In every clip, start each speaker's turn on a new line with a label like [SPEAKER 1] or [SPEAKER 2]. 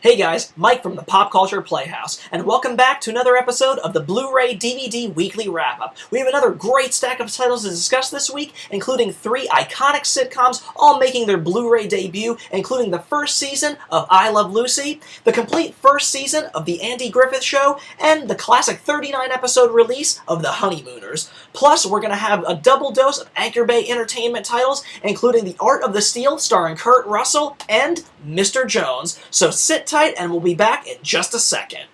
[SPEAKER 1] Hey guys, Mike from the Pop Culture Playhouse, and welcome back to another episode of the Blu-ray DVD Weekly Wrap-Up. We have another great stack of titles to discuss this week, including 3 iconic sitcoms, all making their Blu-ray debut, including the first season of I Love Lucy, the complete first season of The Andy Griffith Show, and the classic 39-episode release of The Honeymooners. Plus, we're going to have a double dose of Anchor Bay Entertainment titles, including The Art of the Steal, starring Kurt Russell, and Mr. Jones. So sit tight, and we'll be back in just a second.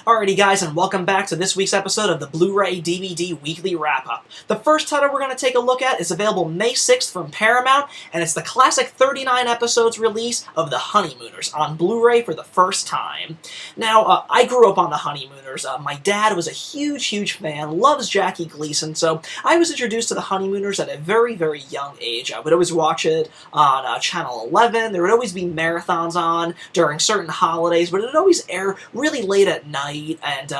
[SPEAKER 1] Alrighty guys, and welcome back to this week's episode of the Blu-ray DVD Weekly Wrap-Up. The first title we're going to take a look at is available May 6th from Paramount, and it's the classic 39 episodes release of The Honeymooners on Blu-ray for the first time. Now, I grew up on The Honeymooners. My dad was a huge fan, loves Jackie Gleason, so I was introduced to The Honeymooners at a very young age. I would always watch it on Channel 11. There would always be marathons on during certain holidays, but it would always air really late at night. And,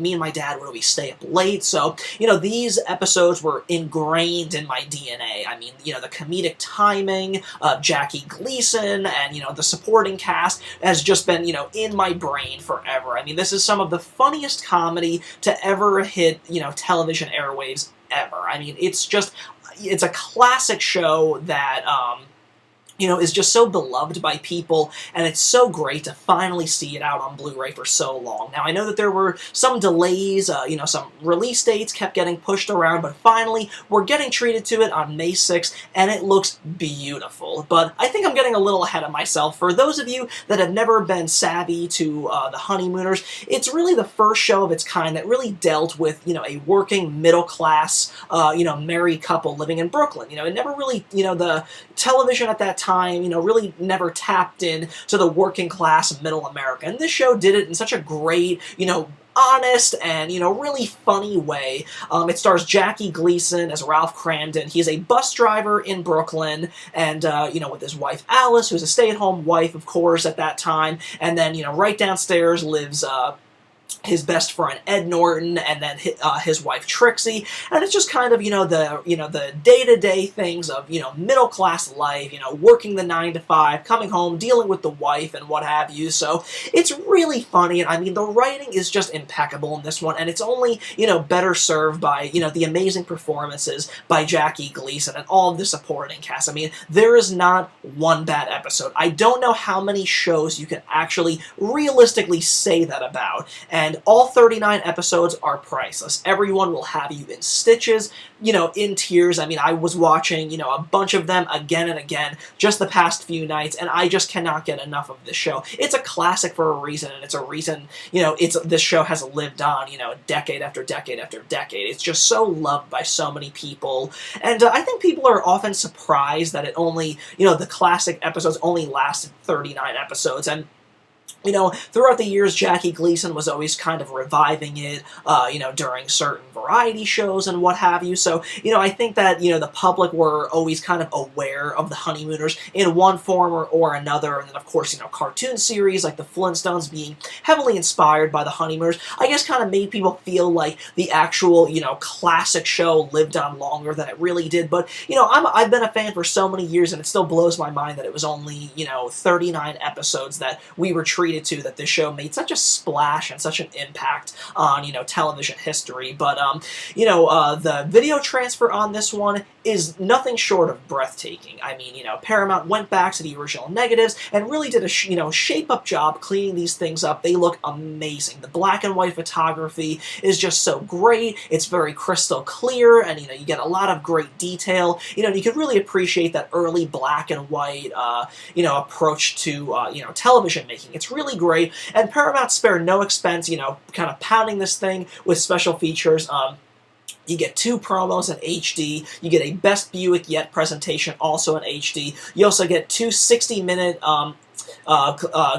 [SPEAKER 1] me and my dad would always stay up late, so, these episodes were ingrained in my DNA. I mean, the comedic timing of Jackie Gleason and, the supporting cast has just been, in my brain forever. I mean, this is some of the funniest comedy to ever hit, television airwaves ever. I mean, it's a classic show that, is just so beloved by people, and it's so great to finally see it out on Blu-ray for so long. Now, I know that there were some delays, some release dates kept getting pushed around, but finally, we're getting treated to it on May 6th, and it looks beautiful. But I think I'm getting a little ahead of myself. For those of you that have never been savvy to The Honeymooners, it's really the first show of its kind that really dealt with, a working middle-class, married couple living in Brooklyn. It never really, the television at that time, really never tapped in to the working class middle America. And this show did it in such a great, honest and, really funny way. It stars Jackie Gleason as Ralph Cramden. He's a bus driver in Brooklyn, and, with his wife Alice, who's a stay-at-home wife, of course, at that time. And then, right downstairs lives, his best friend Ed Norton, and then his wife Trixie, and it's just kind of the day-to-day things of middle class life, working the 9 to 5, coming home, dealing with the wife and what have you. So it's really funny, and I mean the writing is just impeccable in this one, and it's only better served by the amazing performances by Jackie Gleason and all of the supporting cast. I mean, there is not one bad episode. I don't know how many shows you can actually realistically say that about. And all 39 episodes are priceless. Everyone will have you in stitches, in tears. I mean, I was watching, a bunch of them again and again just the past few nights, and I just cannot get enough of this show. It's a classic for a reason, and it's a reason, this show has lived on, decade after decade after decade. It's just so loved by so many people, and I think people are often surprised that it only, the classic episodes only lasted 39 episodes, and throughout the years, Jackie Gleason was always kind of reviving it, during certain variety shows and what have you. So, I think that, the public were always kind of aware of the Honeymooners in one form or another. And then, of course, cartoon series like the Flintstones being heavily inspired by the Honeymooners, I guess kind of made people feel like the actual, classic show lived on longer than it really did. But, I've been a fan for so many years, and it still blows my mind that it was only, 39 episodes that we were treated to, that this show made such a splash and such an impact on, television history. But, the video transfer on this one is nothing short of breathtaking. I mean, Paramount went back to the original negatives and really did a, shape-up job cleaning these things up. They look amazing. The black and white photography is just so great. It's very crystal clear, and, you get a lot of great detail. You can really appreciate that early black and white, approach to, television making. It's really great, and Paramount spared no expense, kind of pounding this thing with special features. You get 2 promos in HD. You get a Best Buick Yet presentation also in HD. You also get 2 60-minute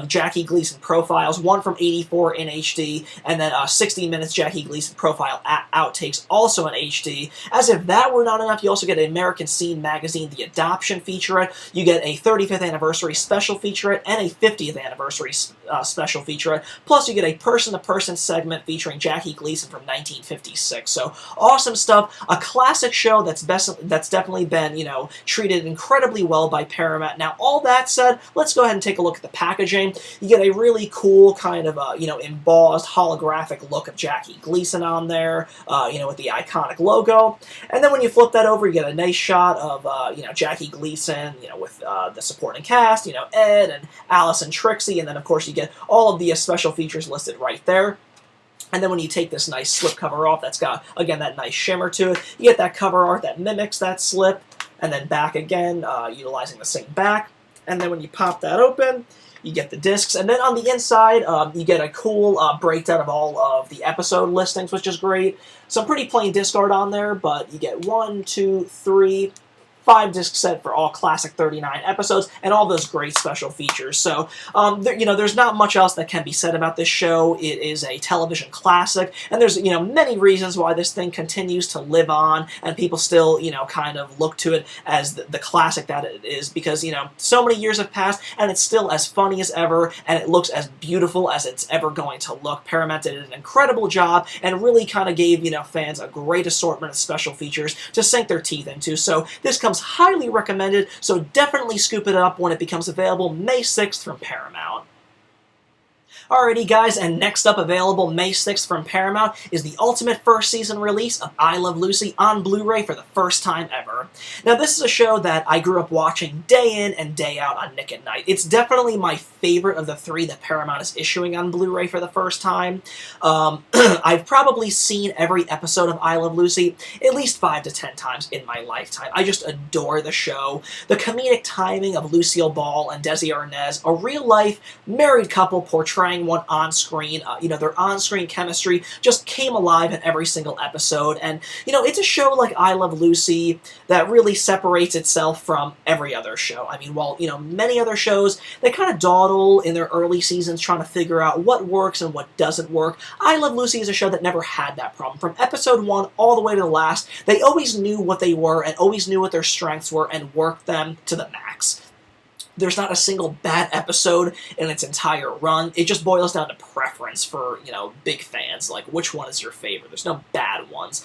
[SPEAKER 1] Jackie Gleason profiles, one from '84 in HD, and then 60 minutes Jackie Gleason profile outtakes, also in HD. As if that were not enough, you also get an American Scene Magazine The Adoption featurette, you get a 35th anniversary special featurette, and a 50th anniversary special featurette, plus you get a person-to-person segment featuring Jackie Gleason from 1956. So awesome stuff, a classic show that's definitely been, you know, treated incredibly well by Paramount. Now, all that said, let's go ahead and take a look at the packaging. You get a really cool kind of, you know, embossed holographic look of Jackie Gleason on there, you know, with the iconic logo. And then when you flip that over, you get a nice shot of, you know, Jackie Gleason, you know, with the supporting cast, you know, Ed and Alice and Trixie, and then, of course, you get all of the special features listed right there. And then when you take this nice slipcover off, that's got, again, that nice shimmer to it, you get that cover art that mimics that slip, and then back again, utilizing the same back. And then when you pop that open, you get the discs. And then on the inside, you get a cool breakdown of all of the episode listings, which is great. Some pretty plain disc art on there, but you get 1, 2, 3, 5 disc set for all classic 39 episodes, and all those great special features. So, you know, there's not much else that can be said about this show. It is a television classic, and there's, you know, many reasons why this thing continues to live on, and people still, you know, kind of look to it as the classic that it is, because, you know, so many years have passed, and it's still as funny as ever, and it looks as beautiful as it's ever going to look. Paramount did an incredible job, and really kind of gave, you know, fans a great assortment of special features to sink their teeth into. So this comes highly recommended, so definitely scoop it up when it becomes available May 6th from Paramount. Alrighty guys, and next up, available May 6th from Paramount, is the ultimate first season release of I Love Lucy on Blu-ray for the first time ever. Now this is a show that I grew up watching day in and day out on Nick at Night. It's definitely my favorite of the 3 that Paramount is issuing on Blu-ray for the first time. I've probably seen every episode of I Love Lucy at least 5 to 10 times in my lifetime. I just adore the show. The comedic timing of Lucille Ball and Desi Arnaz, a real-life married couple portraying one on-screen, you know, their on-screen chemistry just came alive in every single episode, and, you know, it's a show like I Love Lucy that really separates itself from every other show. I mean, while, you know, many other shows, they kind of dawdle in their early seasons trying to figure out what works and what doesn't work, I Love Lucy is a show that never had that problem. From episode 1 all the way to the last, they always knew what they were and always knew what their strengths were and worked them to the max. There's not a single bad episode in its entire run. It just boils down to preference for, you know, big fans. Like, which one is your favorite? There's no bad ones.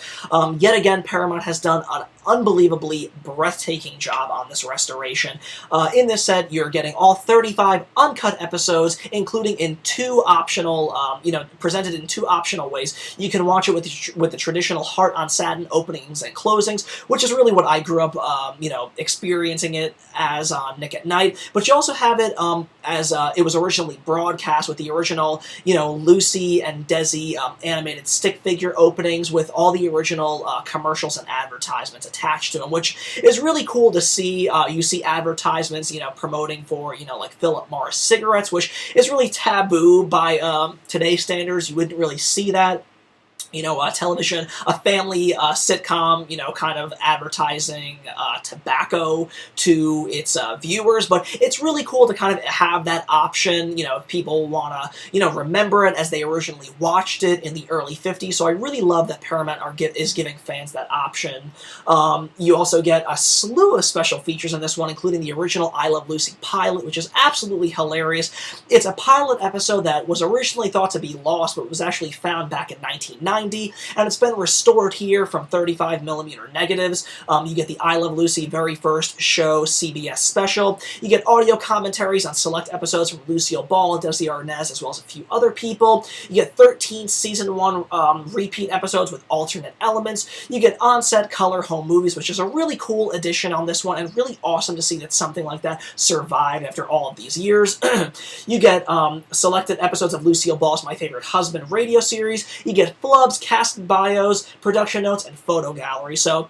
[SPEAKER 1] Yet again, Paramount has done an unbelievably breathtaking job on this restoration. In this set, you're getting all 35 uncut episodes, including in 2 optional, you know, presented in 2 optional ways. You can watch it with the traditional heart on satin openings and closings, which is really what I grew up, you know, experiencing it as on Nick at Night. But you also have it as it was originally broadcast with the original, you know, Lucy and Desi animated stick figure openings with all the original commercials and advertisements attached to them, which is really cool to see. You see advertisements, you know, promoting for, you know, like Philip Morris cigarettes, which is really taboo by today's standards. You wouldn't really see that. You know, television, a family sitcom, you know, kind of advertising tobacco to its viewers, but it's really cool to kind of have that option, you know, if people want to, you know, remember it as they originally watched it in the early 50s, so I really love that Paramount is giving fans that option. You also get a slew of special features in this one, including the original I Love Lucy pilot, which is absolutely hilarious. It's a pilot episode that was originally thought to be lost, but was actually found back in 1990, and it's been restored here from 35mm negatives. You get the I Love Lucy very first show CBS special. You get audio commentaries on select episodes from Lucille Ball and Desi Arnaz, as well as a few other people. You get 13 season 1 repeat episodes with alternate elements. You get on-set color home movies, which is a really cool addition on this one, and really awesome to see that something like that survived after all of these years. You get selected episodes of Lucille Ball's My Favorite Husband radio series. You get flubs, cast bios, production notes, and photo gallery. So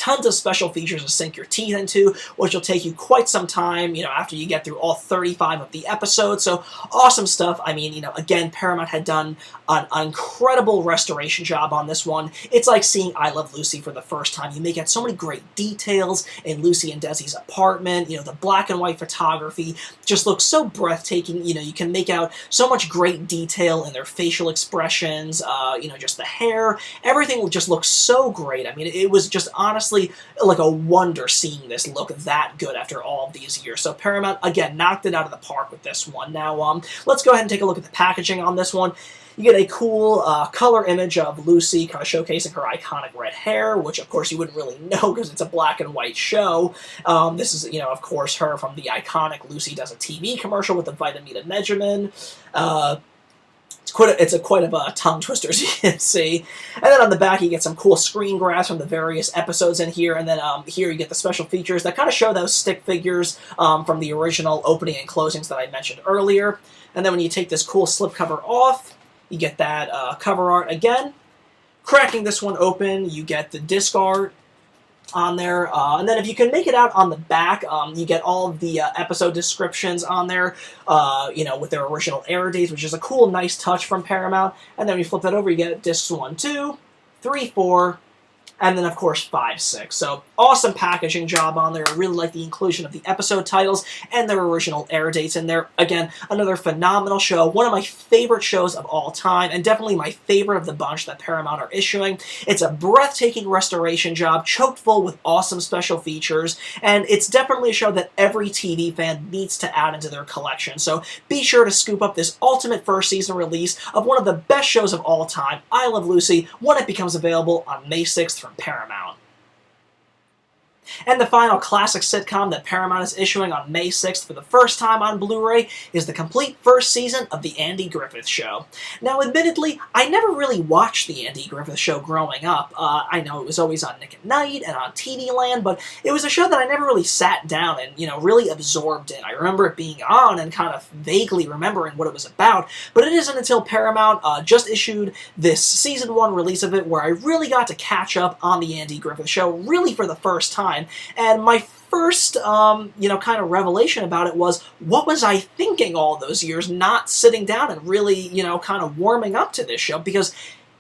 [SPEAKER 1] tons of special features to sink your teeth into, which will take you quite some time, after you get through all 35 of the episodes. So awesome stuff. I mean, again, Paramount had done an incredible restoration job on this one. It's like seeing I Love Lucy for the first time. You make out so many great details in Lucy and Desi's apartment. The black and white photography just looks so breathtaking. You can make out so much great detail in their facial expressions, just the hair. Everything just looks so great. I mean, it was just honestly like a wonder seeing this look that good after all of these years. So Paramount, again, knocked it out of the park with this one. Now, let's go ahead and take a look at the packaging on this one. You get a cool color image of Lucy kind of showcasing her iconic red hair, which of course you wouldn't really know because it's a black and white show. This is, of course, her from the iconic Lucy Does a TV commercial with the Vitamina Measurement. It's quite a tongue twister, as you can see. And then on the back, you get some cool screen grabs from the various episodes in here. And then here you get the special features that kind of show those stick figures from the original opening and closings that I mentioned earlier. And then when you take this cool slipcover off, you get that cover art again. Cracking this one open, you get the disc art on there. And then if you can make it out on the back, you get all of the episode descriptions on there, with their original air dates, which is a cool, nice touch from Paramount. And then when you flip that over, you get discs 1, 2, 3, 4, and then, of course, 5, 6. So, awesome packaging job on there. I really like the inclusion of the episode titles and their original air dates in there. Again, another phenomenal show. One of my favorite shows of all time, and definitely my favorite of the bunch that Paramount are issuing. It's a breathtaking restoration job, choked full with awesome special features, and it's definitely a show that every TV fan needs to add into their collection. So, be sure to scoop up this ultimate first season release of one of the best shows of all time, I Love Lucy, when it becomes available on May 6th from Paramount. And the final classic sitcom that Paramount is issuing on May 6th for the first time on Blu-ray is the complete first season of The Andy Griffith Show. Now, admittedly, I never really watched The Andy Griffith Show growing up. I know it was always on Nick at Night and on TV Land, but it was a show that I never really sat down and, really absorbed in. I remember it being on and kind of vaguely remembering what it was about, but it isn't until Paramount just issued this Season 1 release of it where I really got to catch up on The Andy Griffith Show, really for the first time. And my first, kind of revelation about it was, what was I thinking all those years not sitting down and really, kind of warming up to this show? Because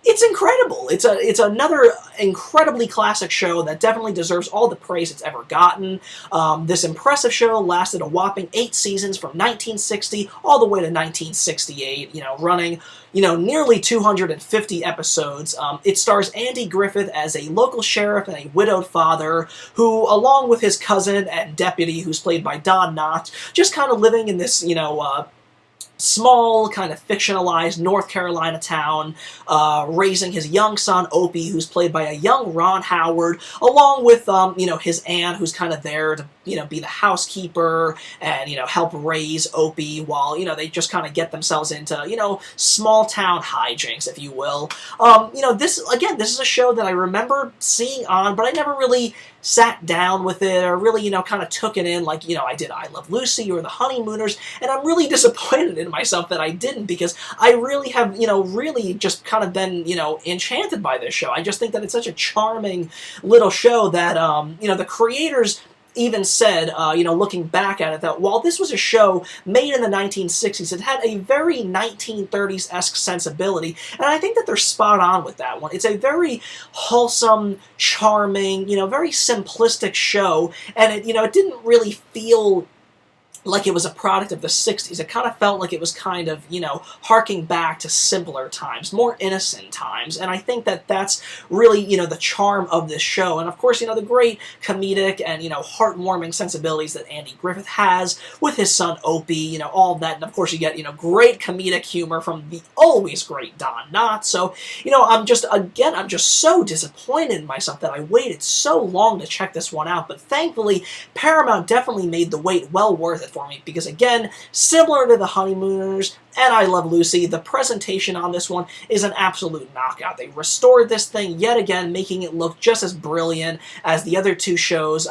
[SPEAKER 1] it's incredible. It's another incredibly classic show that definitely deserves all the praise it's ever gotten. This impressive show lasted a whopping 8 seasons from 1960 all the way to 1968, running, nearly 250 episodes. It stars Andy Griffith as a local sheriff and a widowed father who, along with his cousin and deputy, who's played by Don Knotts, just kind of living in this, small, kind of fictionalized North Carolina town, raising his young son, Opie, who's played by a young Ron Howard, along with, his aunt, who's kind of there to, be the housekeeper and, help raise Opie while, they just kind of get themselves into, small town hijinks, if you will. This is a show that I remember seeing on, but I never really sat down with it or really, kind of took it in like, I did I Love Lucy or the Honeymooners, and I'm really disappointed in myself that I didn't, because I really have, really just kind of been, enchanted by this show. I just think that it's such a charming little show that, the creators even said, looking back at it, that while this was a show made in the 1960s, it had a very 1930s-esque sensibility, and I think that they're spot on with that one. It's a very wholesome, charming, very simplistic show, and it didn't really feel like it was a product of the 60s. It kind of felt like it was kind of, harking back to simpler times, more innocent times, and I think that that's really, the charm of this show, and of course, the great comedic and, heartwarming sensibilities that Andy Griffith has with his son Opie, all of that, and of course you get, great comedic humor from the always great Don Knotts, so, I'm just so disappointed in myself that I waited so long to check this one out, but thankfully, Paramount definitely made the wait well worth it for me, because again, similar to the Honeymooners and I Love Lucy, the presentation on this one is an absolute knockout. They restored this thing yet again, making it look just as brilliant as the other two shows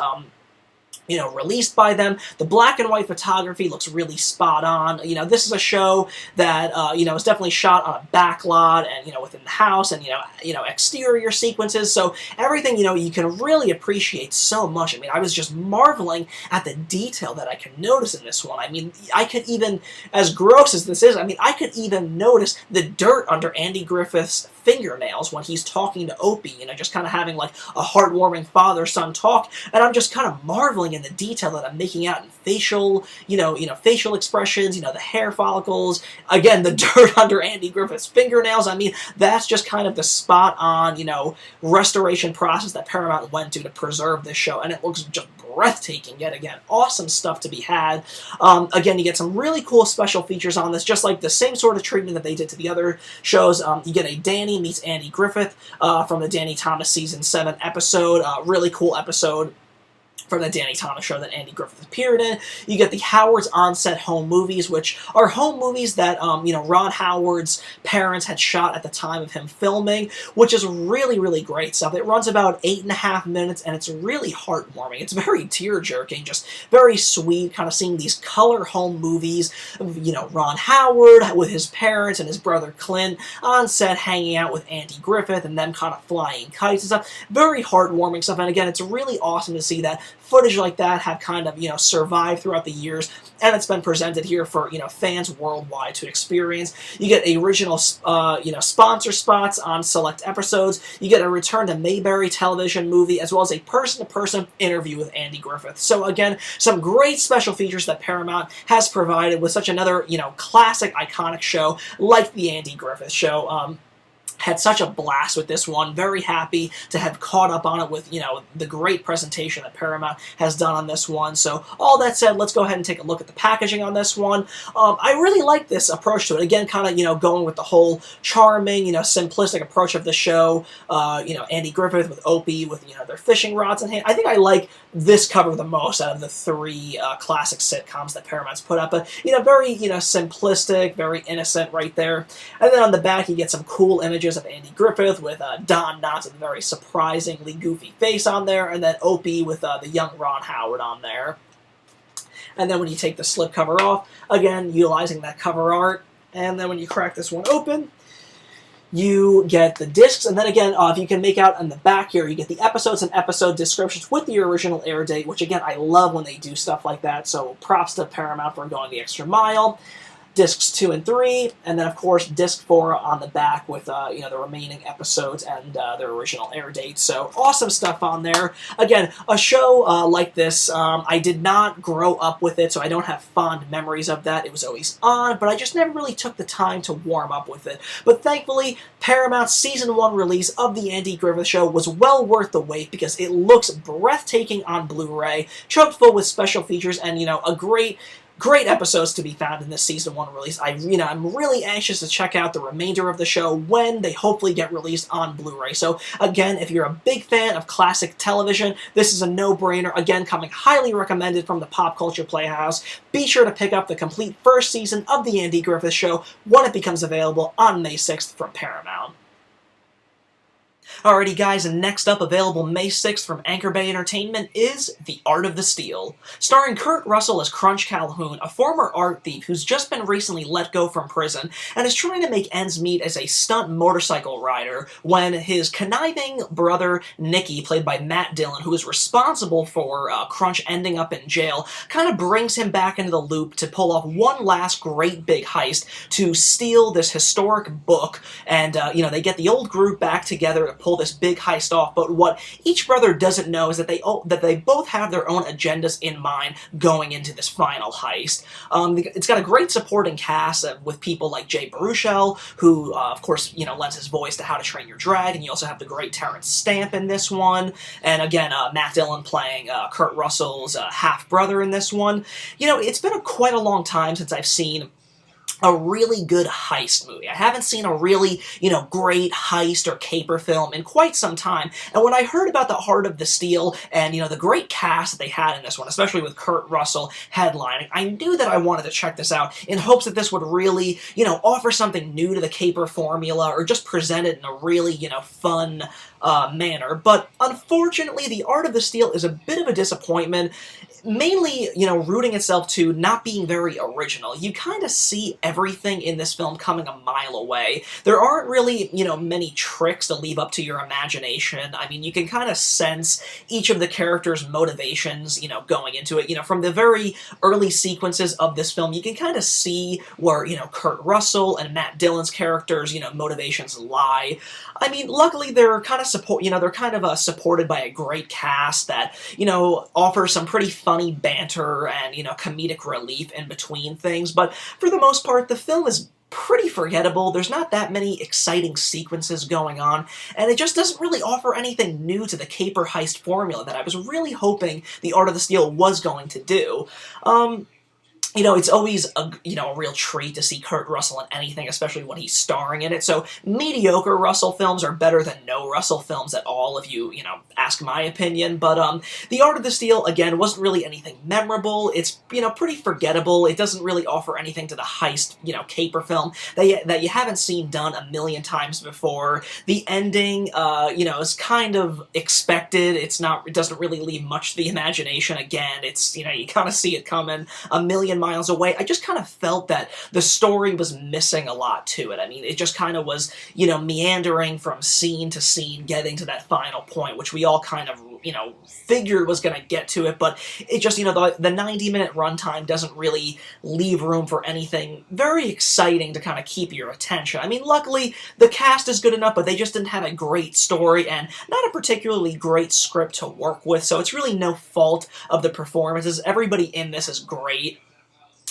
[SPEAKER 1] released by them. The black and white photography looks really spot on. This is a show that, is definitely shot on a back lot and, within the house and, exterior sequences. So everything, you can really appreciate so much. I mean, I was just marveling at the detail that I could notice in this one. I mean, I could even, as gross as this is, I could even notice the dirt under Andy Griffith's fingernails when he's talking to Opie, just kind of having like a heartwarming father-son talk, and I'm just kind of marveling in the detail that I'm making out in facial, facial expressions, the hair follicles, again, the dirt under Andy Griffith's fingernails. I mean, that's just kind of the spot-on, restoration process that Paramount went to preserve this show, and it looks just breathtaking yet again. Awesome stuff to be had. Again, you get some really cool special features on this, just like the same sort of treatment that they did to the other shows. You get a Danny meets Andy Griffith from the Danny Thomas Season 7 episode. Really cool episode from the Danny Thomas show that Andy Griffith appeared in. You get the Howard's On-Set Home Movies, which are home movies that, Ron Howard's parents had shot at the time of him filming, which is really, really great stuff. It runs about 8.5 minutes, and it's really heartwarming. It's very tear-jerking, just very sweet, kind of seeing these color home movies of, Ron Howard with his parents and his brother Clint on set hanging out with Andy Griffith and them kind of flying kites and stuff. Very heartwarming stuff, and again, it's really awesome to see that footage like that have kind of, survived throughout the years, and it's been presented here for, fans worldwide to experience. You get original, sponsor spots on select episodes. You get a return to Mayberry television movie, as well as a person-to-person interview with Andy Griffith. So again, some great special features that Paramount has provided with such another, classic, iconic show like the Andy Griffith Show. Had such a blast with this one. Very happy to have caught up on it with, the great presentation that Paramount has done on this one. So, all that said, let's go ahead and take a look at the packaging on this one. I really like this approach to it. Again, kind of, going with the whole charming, simplistic approach of the show. Andy Griffith with Opie with, their fishing rods in hand. I think I like this cover the most out of the three classic sitcoms that Paramount's put up. But, very, simplistic, very innocent right there. And then on the back, you get some cool images of Andy Griffith with Don Knotts with a very surprisingly goofy face on there, and then Opie with the young Ron Howard on there. And then when you take the slipcover off, again, utilizing that cover art, and then when you crack this one open, you get the discs, and then again, if you can make out on the back here, you get the episodes and episode descriptions with the original air date, which again, I love when they do stuff like that, so props to Paramount for going the extra mile. Discs 2 and 3, and then of course Disc 4 on the back with the remaining episodes and their original air dates. So awesome stuff on there. Again, a show like this, I did not grow up with it, so I don't have fond memories of that. It was always on, but I just never really took the time to warm up with it. But thankfully, Paramount's Season 1 release of The Andy Griffith Show was well worth the wait because it looks breathtaking on Blu-ray, chock full with special features and, a great episodes to be found in this Season 1 release. I'm really anxious to check out the remainder of the show when they hopefully get released on Blu-ray. So, again, if you're a big fan of classic television, this is a no-brainer. Again, coming highly recommended from the Pop Culture Playhouse. Be sure to pick up the complete first season of The Andy Griffith Show when it becomes available on May 6th from Paramount. Alrighty guys, and next up, available May 6th from Anchor Bay Entertainment, is The Art of the Steal. Starring Kurt Russell as Crunch Calhoun, a former art thief who's just been recently let go from prison and is trying to make ends meet as a stunt motorcycle rider when his conniving brother Nicky, played by Matt Dillon, who is responsible for Crunch ending up in jail, kind of brings him back into the loop to pull off one last great big heist to steal this historic book, and they get the old group back together to pull this big heist off. But what each brother doesn't know is that they both have their own agendas in mind going into this final heist. It's got a great supporting cast with people like Jay Baruchel, who of course lends his voice to How to Train Your Dragon. You also have the great Terrence Stamp in this one, and again Matt Dillon playing Kurt Russell's half brother in this one. It's been quite a long time since I've seen a really good heist movie. I haven't seen a really, great heist or caper film in quite some time. And when I heard about The Art of the Steal and, the great cast that they had in this one, especially with Kurt Russell headlining, I knew that I wanted to check this out in hopes that this would really, offer something new to the caper formula or just present it in a really, fun, manner. But unfortunately, The Art of the Steal is a bit of a disappointment, mainly, rooting itself to not being very original. You kind of see everything in this film coming a mile away. There aren't really, many tricks to leave up to your imagination. I mean, you can kind of sense each of the characters' motivations, going into it. From the very early sequences of this film, you can kind of see where, Kurt Russell and Matt Dillon's characters, motivations lie. I mean, luckily they're kind of supported by a great cast that, offers some pretty funny banter and, comedic relief in between things, but for the most part, the film is pretty forgettable. There's not that many exciting sequences going on, and it just doesn't really offer anything new to the caper heist formula that I was really hoping The Art of the Steal was going to do. It's always a real treat to see Kurt Russell in anything, especially when he's starring in it. So mediocre Russell films are better than no Russell films at all, if you, ask my opinion. But The Art of the Steal, again, wasn't really anything memorable. It's, pretty forgettable. It doesn't really offer anything to the heist, caper film that you haven't seen done a million times before. The ending, is kind of expected. It doesn't really leave much to the imagination. Again, it's, you kind of see it coming a million miles away. I just kind of felt that the story was missing a lot to it. I mean, it just kind of was, meandering from scene to scene, getting to that final point, which we all kind of, figured was going to get to it, but it just, the 90-minute runtime doesn't really leave room for anything very exciting to kind of keep your attention. I mean, luckily, the cast is good enough, but they just didn't have a great story and not a particularly great script to work with, so it's really no fault of the performances. Everybody in this is great.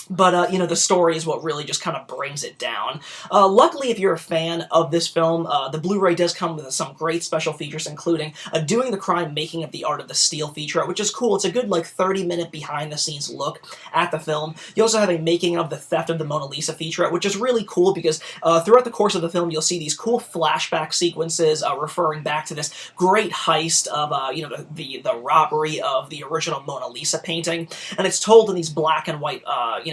[SPEAKER 1] But, the story is what really just kind of brings it down. Luckily, if you're a fan of this film, the Blu-ray does come with some great special features, including a Doing the Crime Making of the Art of the Steal featurette, which is cool. It's a good, 30-minute behind-the-scenes look at the film. You also have a Making of the Theft of the Mona Lisa featurette, which is really cool because throughout the course of the film, you'll see these cool flashback sequences referring back to this great heist of, the robbery of the original Mona Lisa painting, and it's told in these black and white,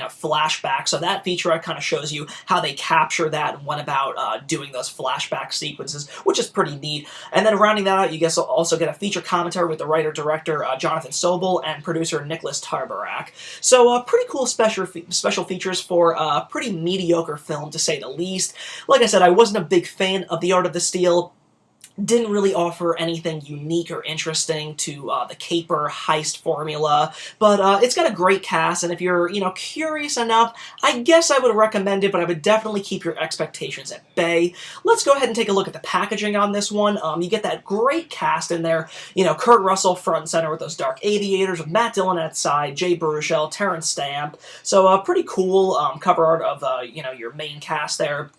[SPEAKER 1] flashback, so that featurette kind of shows you how they capture that and went about doing those flashback sequences, which is pretty neat. And then rounding that out, you guys will also get a feature commentary with the writer-director Jonathan Sobel and producer Nicholas Tarbarak. So pretty cool special features for a pretty mediocre film, to say the least. Like I said, I wasn't a big fan of The Art of the Steal. Didn't really offer anything unique or interesting to the caper heist formula, but it's got a great cast, and if you're, curious enough, I guess I would recommend it, but I would definitely keep your expectations at bay. Let's go ahead and take a look at the packaging on this one. You get that great cast in there, Kurt Russell front and center with those dark aviators, with Matt Dillon at side, Jay Baruchel, Terrence Stamp, so pretty cool cover art of, your main cast there.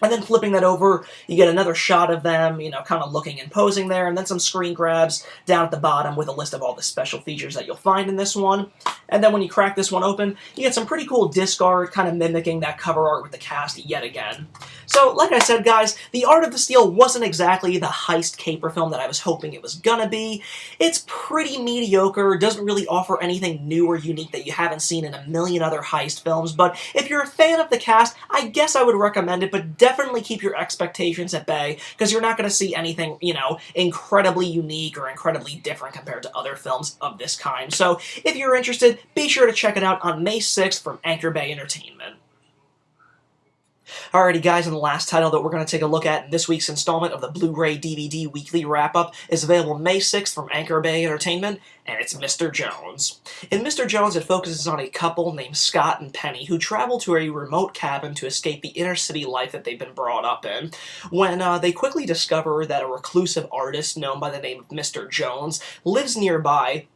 [SPEAKER 1] And then flipping that over, you get another shot of them, kind of looking and posing there, and then some screen grabs down at the bottom with a list of all the special features that you'll find in this one. And then when you crack this one open, you get some pretty cool disc art, kind of mimicking that cover art with the cast yet again. So, like I said, guys, The Art of the Steal wasn't exactly the heist caper film that I was hoping it was gonna be. It's pretty mediocre, doesn't really offer anything new or unique that you haven't seen in a million other heist films, but if you're a fan of the cast, I guess I would recommend it, but definitely keep your expectations at bay, because you're not going to see anything, incredibly unique or incredibly different compared to other films of this kind. So, if you're interested, be sure to check it out on May 6th from Anchor Bay Entertainment. Alrighty guys, and the last title that we're going to take a look at in this week's installment of the Blu-ray DVD Weekly Wrap-Up is available May 6th from Anchor Bay Entertainment, and it's Mr. Jones. In Mr. Jones, it focuses on a couple named Scott and Penny who travel to a remote cabin to escape the inner-city life that they've been brought up in, when they quickly discover that a reclusive artist known by the name of Mr. Jones lives nearby.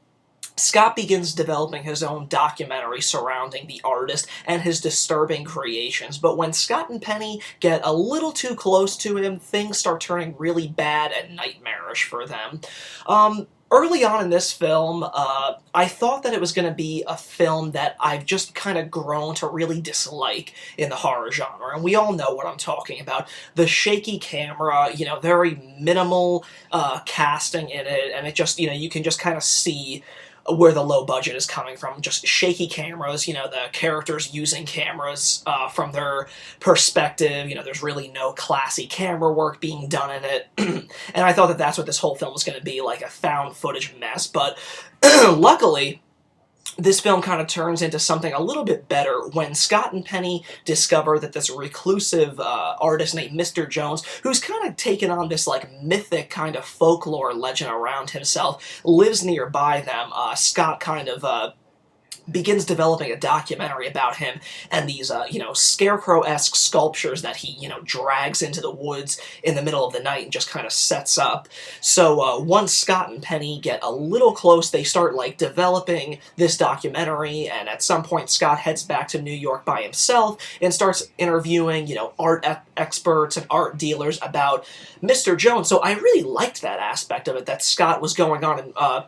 [SPEAKER 1] Scott begins developing his own documentary surrounding the artist and his disturbing creations, but when Scott and Penny get a little too close to him, things start turning really bad and nightmarish for them. Early on in this film, I thought that it was going to be a film that I've just kind of grown to really dislike in the horror genre, and we all know what I'm talking about. The shaky camera, very minimal casting in it, and it just, you can just kind of see where the low budget is coming from. Just shaky cameras, you know, the characters using cameras from their perspective. You know, there's really no classy camera work being done in it. And I thought that that's what this whole film was going to be, like a found footage mess. But luckily, this film kind of turns into something a little bit better when Scott and Penny discover that this reclusive artist named Mr. Jones, who's kind of taken on this like mythic kind of folklore legend around himself, lives nearby them. Scott kind of begins developing a documentary about him and these, you know, scarecrow-esque sculptures that he, you know, drags into the woods in the middle of the night and just kind of sets up. So once Scott and Penny get a little close, they start, like, developing this documentary, and at some point Scott heads back to New York by himself and starts interviewing, you know, art experts and art dealers about Mr. Jones. So I really liked that aspect of it, that Scott was going on and,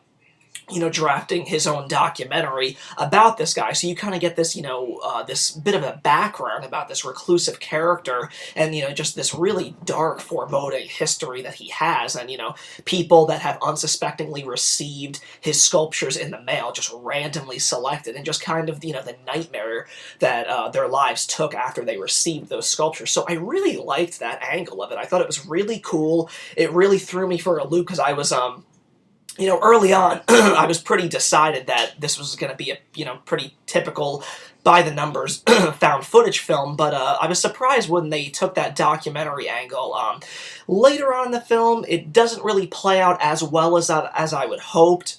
[SPEAKER 1] you know, drafting his own documentary about this guy. So you kind of get this, you know, this bit of a background about this reclusive character and, you know, just this really dark, foreboding history that he has. And, you know, people that have unsuspectingly received his sculptures in the mail, just randomly selected, and just kind of, you know, the nightmare that their lives took after they received those sculptures. So I really liked that angle of it. I thought it was really cool. It really threw me for a loop because I was, you know, early on, I was pretty decided that this was going to be a, you know, pretty typical, by-the-numbers found footage film, but I was surprised when they took that documentary angle. Later on in the film, it doesn't really play out as well as I would hoped.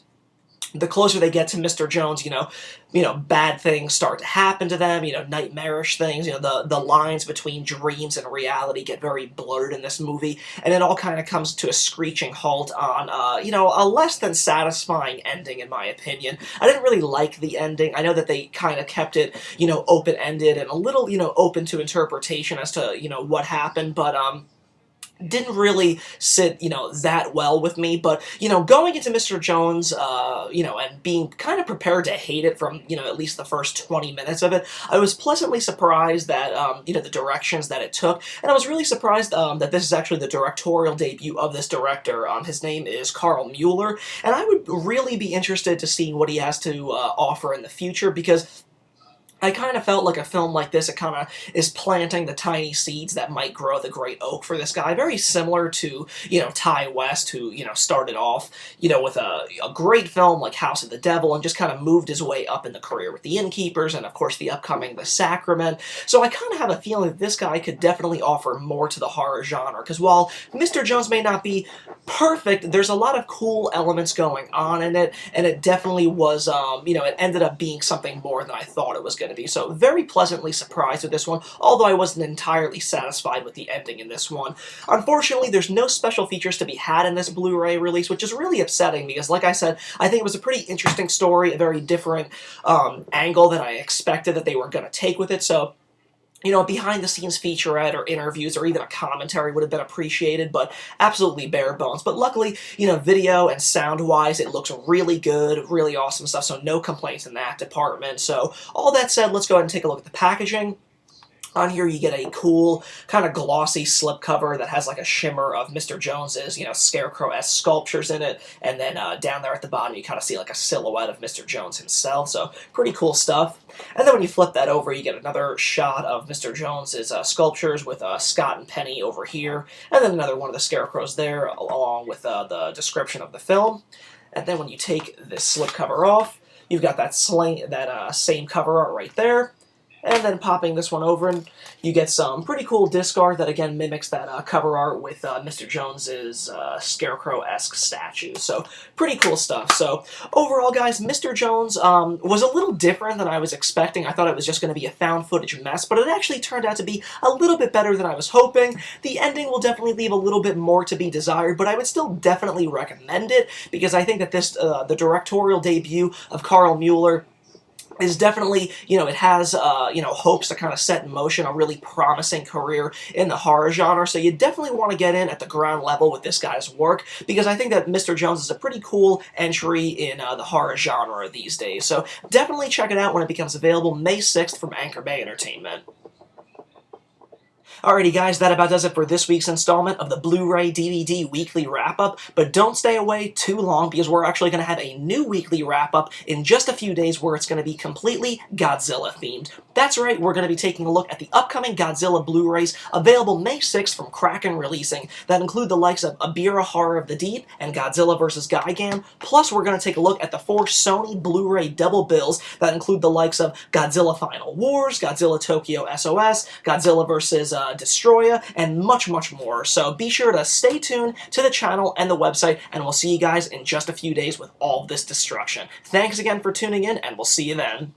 [SPEAKER 1] The closer they get to Mr. Jones, you know, bad things start to happen to them, you know, nightmarish things, you know, the lines between dreams and reality get very blurred in this movie, and it all kind of comes to a screeching halt on, you know, a less than satisfying ending, in my opinion. I didn't really like the ending. I know that they kind of kept it, you know, open-ended and a little, you know, open to interpretation as to, you know, what happened, but, didn't really sit, you know, that well with me. But, you know, going into Mr. Jones, you know, and being kind of prepared to hate it from, you know, at least the first 20 minutes of it, I was pleasantly surprised that, you know, the directions that it took, and I was really surprised that this is actually the directorial debut of this director. His name is Carl Mueller, and I would really be interested to see what he has to offer in the future, because I kind of felt like a film like this, it kind of is planting the tiny seeds that might grow the great oak for this guy. Very similar to, you know, Ty West, who, you know, started off, you know, with a great film like House of the Devil and just kind of moved his way up in the career with The Innkeepers and, of course, the upcoming The Sacrament. So I kind of have a feeling that this guy could definitely offer more to the horror genre, because while Mr. Jones may not be perfect, there's a lot of cool elements going on in it, and it definitely was, you know, it ended up being something more than I thought it was going to be. So very pleasantly surprised with this one, although I wasn't entirely satisfied with the ending in this one. Unfortunately, there's no special features to be had in this Blu-ray release, which is really upsetting because, like I said, I think it was a pretty interesting story, a very different angle than I expected that they were going to take with it. So, you know, behind-the-scenes featurette or interviews or even a commentary would have been appreciated, but absolutely bare bones. But luckily, you know, video and sound-wise, it looks really good, really awesome stuff, so no complaints in that department. So, all that said, let's go ahead and take a look at the packaging. On here you get a cool, kind of glossy slipcover that has like a shimmer of Mr. Jones's, you know, scarecrow-esque sculptures in it, and then down there at the bottom you kind of see like a silhouette of Mr. Jones himself, so pretty cool stuff. And then when you flip that over, you get another shot of Mr. Jones's sculptures with Scott and Penny over here, and then another one of the scarecrows there, along with the description of the film. And then when you take this slipcover off, you've got that same cover art right there. And then popping this one over, and you get some pretty cool disc art that, again, mimics that cover art with Mr. Jones's scarecrow-esque statue. So, pretty cool stuff. So, overall, guys, Mr. Jones was a little different than I was expecting. I thought it was just going to be a found footage mess, but it actually turned out to be a little bit better than I was hoping. The ending will definitely leave a little bit more to be desired, but I would still definitely recommend it, because I think that this, the directorial debut of Carl Mueller, is definitely, you know, it has, you know, hopes to kind of set in motion a really promising career in the horror genre, so you definitely want to get in at the ground level with this guy's work, because I think that Mr. Jones is a pretty cool entry in the horror genre these days, so definitely check it out when it becomes available May 6th from Anchor Bay Entertainment. Alrighty guys, that about does it for this week's installment of the Blu-ray DVD Weekly Wrap-Up, but don't stay away too long because we're actually going to have a new weekly wrap-up in just a few days where it's going to be completely Godzilla-themed. That's right, we're going to be taking a look at the upcoming Godzilla Blu-rays available May 6th from Kraken Releasing that include the likes of Abira Horror of the Deep and Godzilla vs. Gigan, plus we're going to take a look at the 4 Sony Blu-ray double bills that include the likes of Godzilla Final Wars, Godzilla Tokyo SOS, Godzilla vs. Destroya, and much more. So be sure to stay tuned to the channel and the website, and we'll see you guys in just a few days with all of this destruction. Thanks again for tuning in, and we'll see you then.